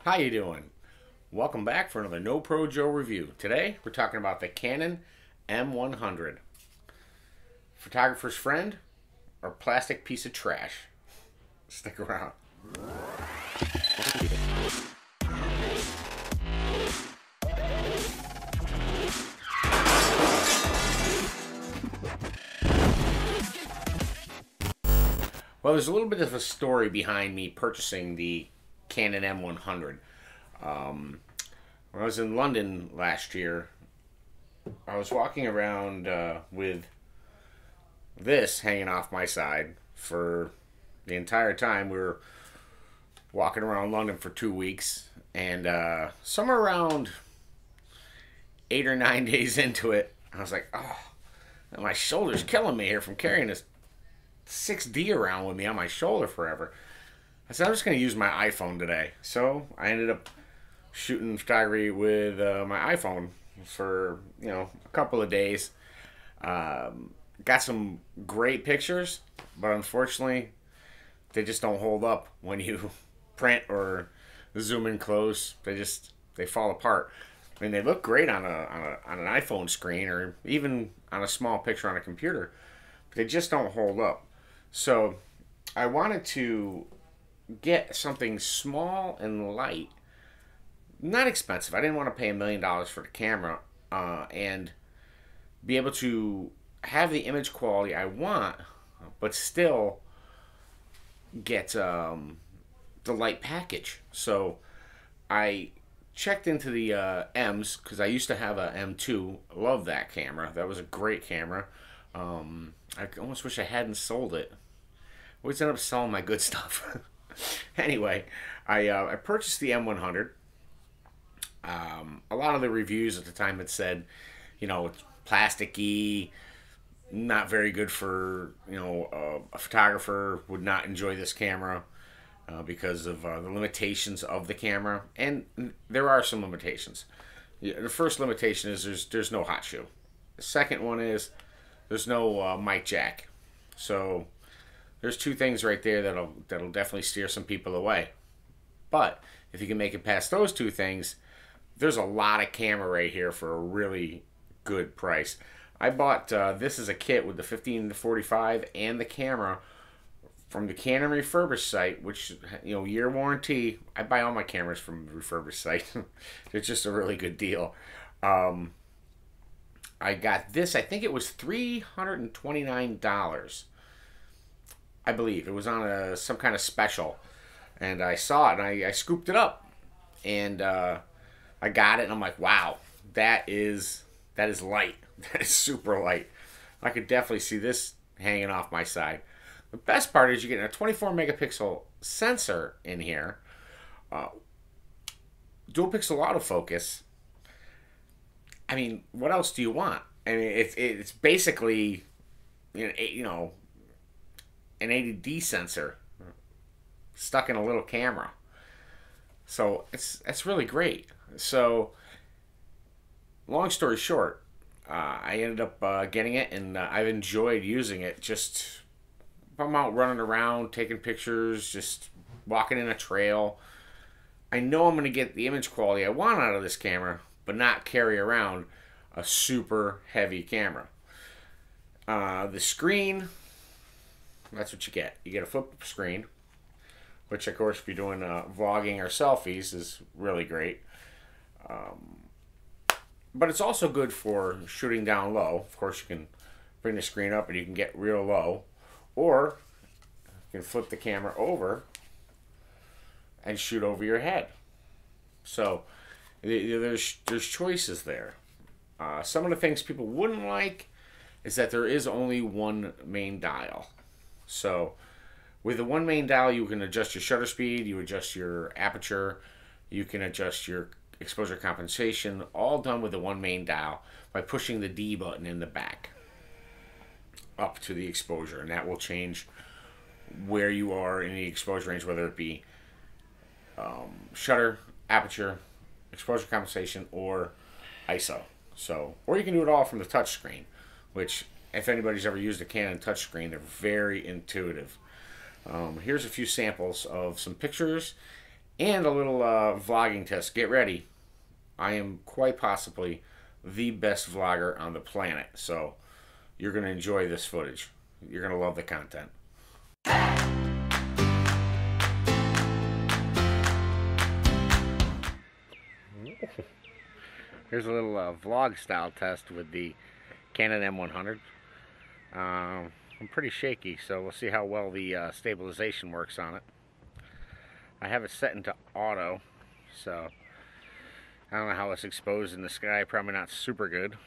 How you doing? Welcome back for another No Pro Joe review. Today we're talking about the Canon M100. Photographer's friend or plastic piece of trash? Stick around. Well, there's a little bit of a story behind me purchasing the Canon M100. When I was in London last year, I was walking around with this hanging off my side for the entire time. We were walking around London for 2 weeks, and somewhere around 8 or 9 days into it, I was like, oh, my shoulder's killing me here from carrying this 6D around with me on my shoulder forever. I said, I'm just going to use my iPhone today. So I ended up shooting photography with my iPhone for, a couple of days. Got some great pictures, but unfortunately, they just don't hold up when you print or zoom in close. They fall apart. I mean, they look great on an iPhone screen or even on a small picture on a computer, but they just don't hold up. So I wanted to get something small and light, not expensive. I didn't want to pay $1 million for the camera, and be able to have the image quality I want, but still get the light package. So I checked into the M's because I used to have a M2. Love that camera. That was a great camera. I almost wish I hadn't sold it. Always end up selling my good stuff. Anyway, I purchased the M100. A lot of the reviews at the time had said, it's plasticky, not very good for, a photographer would not enjoy this camera because of the limitations of the camera. And there are some limitations. The first limitation is there's no hot shoe. The second one is there's no mic jack. So there's two things right there that'll definitely steer some people away. But if you can make it past those two things, there's a lot of camera right here for a really good price. I bought this as a kit with the 15-45 and the camera from the Canon refurbished site, which, year warranty. I buy all my cameras from the refurbished site. It's just a really good deal. I got this, I think it was $329. I believe it was on some kind of special, and I saw it and I scooped it up, and I got it, and I'm like, wow, that is light. That is super light. I could definitely see this hanging off my side. The best part is you're getting a 24 megapixel sensor in here, dual pixel autofocus. I mean, what else do you want? I mean, it's basically, an 80D sensor stuck in a little camera. So it's really great. So long story short, I ended up getting it, and I've enjoyed using it. Just if I'm out running around, taking pictures, just walking in a trail, I know I'm going to get the image quality I want out of this camera, but not carry around a super heavy camera. The screen, that's what you get. You get a flip screen, which of course if you're doing vlogging or selfies is really great. But it's also good for shooting down low. Of course you can bring the screen up and you can get real low, or you can flip the camera over and shoot over your head. So there's choices there. Some of the things people wouldn't like is that there is only one main dial. So with the one main dial, you can adjust your shutter speed, you adjust your aperture, you can adjust your exposure compensation, all done with the one main dial by pushing the D button in the back up to the exposure, and that will change where you are in the exposure range, whether it be shutter, aperture, exposure compensation, or ISO. So, or you can do it all from the touch screen, which if anybody's ever used a Canon touchscreen, they're very intuitive. Here's a few samples of some pictures and a little vlogging test. Get ready. I am quite possibly the best vlogger on the planet. So you're going to enjoy this footage. You're going to love the content. Here's a little vlog style test with the Canon M100. I'm pretty shaky, so we'll see how well the stabilization works on it. I have it set into auto, so I don't know how it's exposed in the sky. Probably not super good.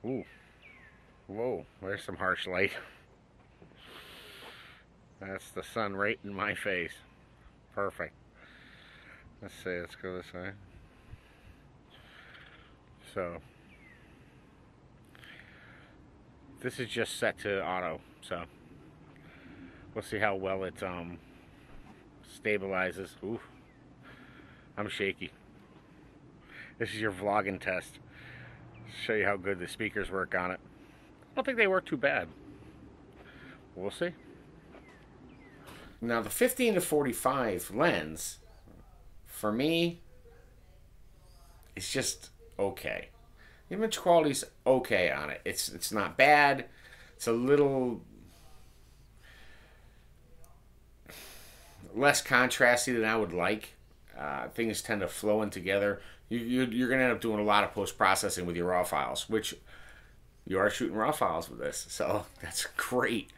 Ooh. Whoa, there's some harsh light. That's the sun right in my face. Perfect. Let's see, let's go this way. So, this is just set to auto, so we'll see how well it stabilizes. Ooh, I'm shaky. This is your vlogging test. Show you how good the speakers work on it. I don't think they work too bad. We'll see. Now the 15-45 lens, for me, it's just okay. The image quality's okay on it. It's not bad. It's a little less contrasty than I would like. Things tend to flow in together. You're going to end up doing a lot of post-processing with your RAW files, which you are shooting RAW files with this, so that's great.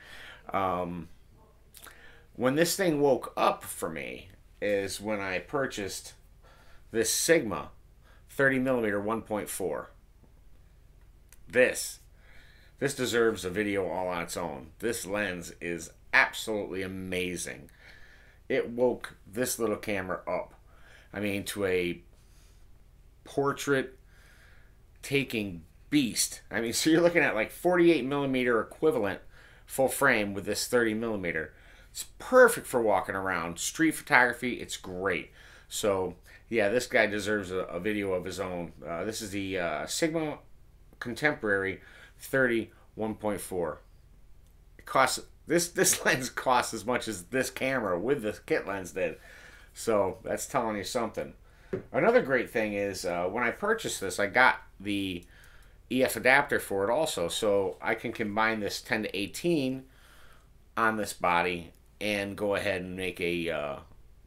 When this thing woke up for me is when I purchased this Sigma 30mm 1.4. This deserves a video all on its own. This lens is absolutely amazing. It woke this little camera up. I mean, to a portrait taking beast. I mean, so you're looking at like 48mm equivalent full frame with this 30mm. It's perfect for walking around. Street photography, it's great. So, yeah, this guy deserves a video of his own. This is the Sigma Contemporary 30 1.4. It costs, this lens costs as much as this camera with the kit lens did. So, that's telling you something. Another great thing is when I purchased this, I got the EF adapter for it also. So, I can combine this 10-18 on this body and go ahead and make a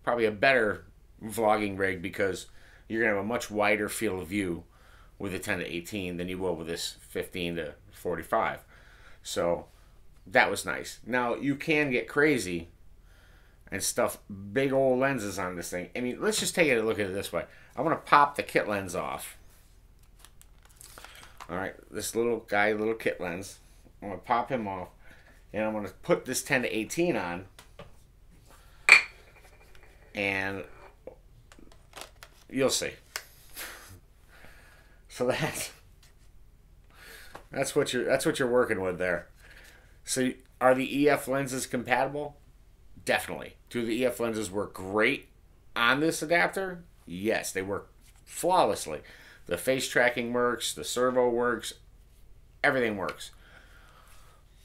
probably a better vlogging rig, because you're gonna have a much wider field of view with a 10-18 than you will with this 15-45. So that was nice. Now you can get crazy and stuff big old lenses on this thing. I mean, let's just take a look at it this way. I want to pop the kit lens off. All right, this little guy, little kit lens. I'm gonna pop him off, and I'm gonna put this 10-18 on. And you'll see. So that's what you're working with there. So are the EF lenses compatible? Definitely. Do the EF lenses work great on this adapter? Yes, they work flawlessly. The face tracking works, the servo works, everything works.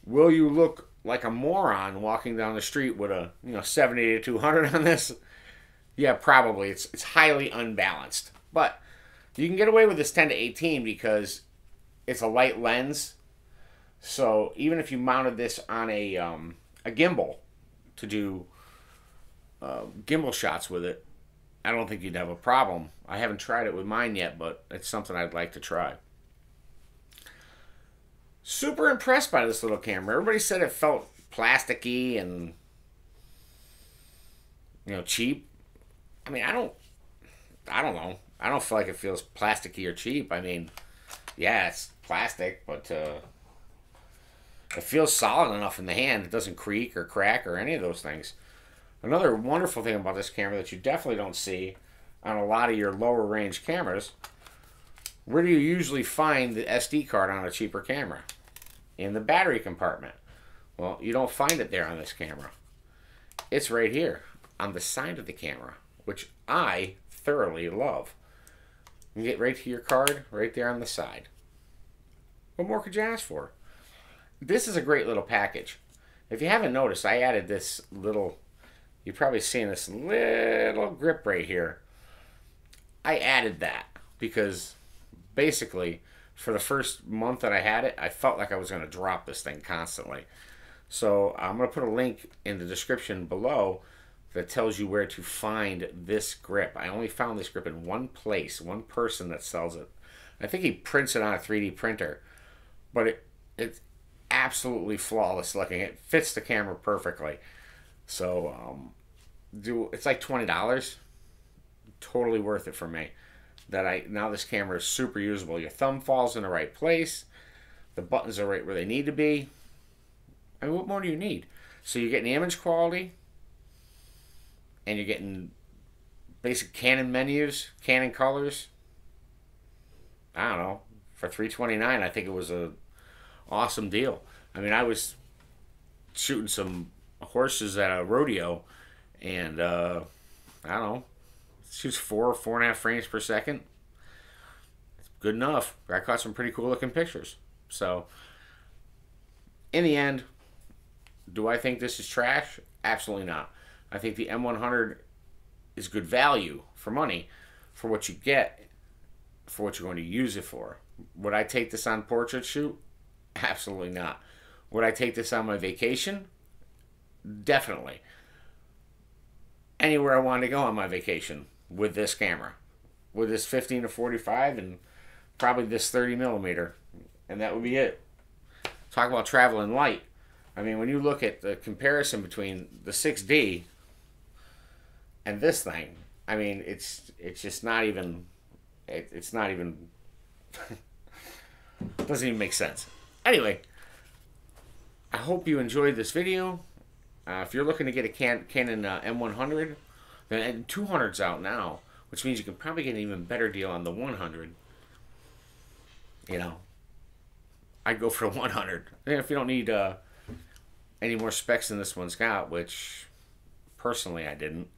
Will you look like a moron walking down the street with a 70-200 on this? Yeah, probably. It's highly unbalanced. But you can get away with this 10-18 because it's a light lens. So even if you mounted this on a gimbal to do gimbal shots with it, I don't think you'd have a problem. I haven't tried it with mine yet, but it's something I'd like to try. Super impressed by this little camera. Everybody said it felt plasticky and cheap. I mean, I don't know. I don't feel like it feels plasticky or cheap. I mean, yeah, it's plastic, but it feels solid enough in the hand. It doesn't creak or crack or any of those things. Another wonderful thing about this camera that you definitely don't see on a lot of your lower range cameras, where do you usually find the SD card on a cheaper camera? In the battery compartment. Well, you don't find it there on this camera. It's right here on the side of the camera, which I thoroughly love. You get right to your card right there on the side. What more could you ask for? This is a great little package. If you haven't noticed, I added this little you're probably seeing this little grip right here. I added that because basically for the first month that I had it, I felt like I was going to drop this thing constantly. So I'm going to put a link in the description below that tells you where to find this grip. I only found this grip in one place, one person that sells it. I think he prints it on a 3D printer, but it's absolutely flawless looking. It fits the camera perfectly. So it's like $20. Totally worth it for me. Now this camera is super usable. Your thumb falls in the right place. The buttons are right where they need to be. I mean, what more do you need? So you're getting image quality, and you're getting basic Canon menus, Canon colors. I don't know. For $329, I think it was a awesome deal. I mean, I was shooting some horses at a rodeo, and I don't know, shoots 4.5 frames per second. It's good enough. I caught some pretty cool looking pictures. So, in the end, do I think this is trash? Absolutely not. I think the M100 is good value for money for what you get, for what you're going to use it for. Would I take this on portrait shoot? Absolutely not. Would I take this on my vacation? Definitely. Anywhere I wanted to go on my vacation with this camera. With this 15 to 45 and probably this 30 millimeter. And that would be it. Talk about traveling light. I mean, when you look at the comparison between the 6D and this thing, I mean, it's just not even, it's not even, it doesn't even make sense. Anyway, I hope you enjoyed this video. If you're looking to get a Canon M100, then 200's out now, which means you can probably get an even better deal on the 100. You know, I'd go for a 100. And if you don't need any more specs than this one's got, which personally I didn't,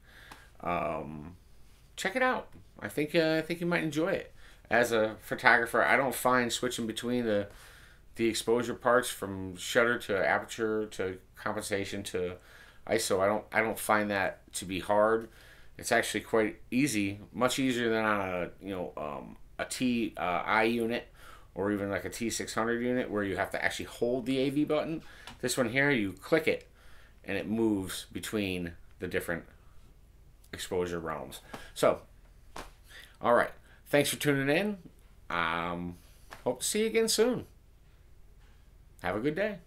check it out. I think you might enjoy it. As a photographer, I don't find switching between the exposure parts from shutter to aperture to compensation to ISO. I don't find that to be hard. It's actually quite easy, much easier than on a TI unit or even like a T600 unit where you have to actually hold the AV button. This one here, you click it and it moves between the different exposure realms. So, all right. Thanks for tuning in. Hope to see you again soon. Have a good day.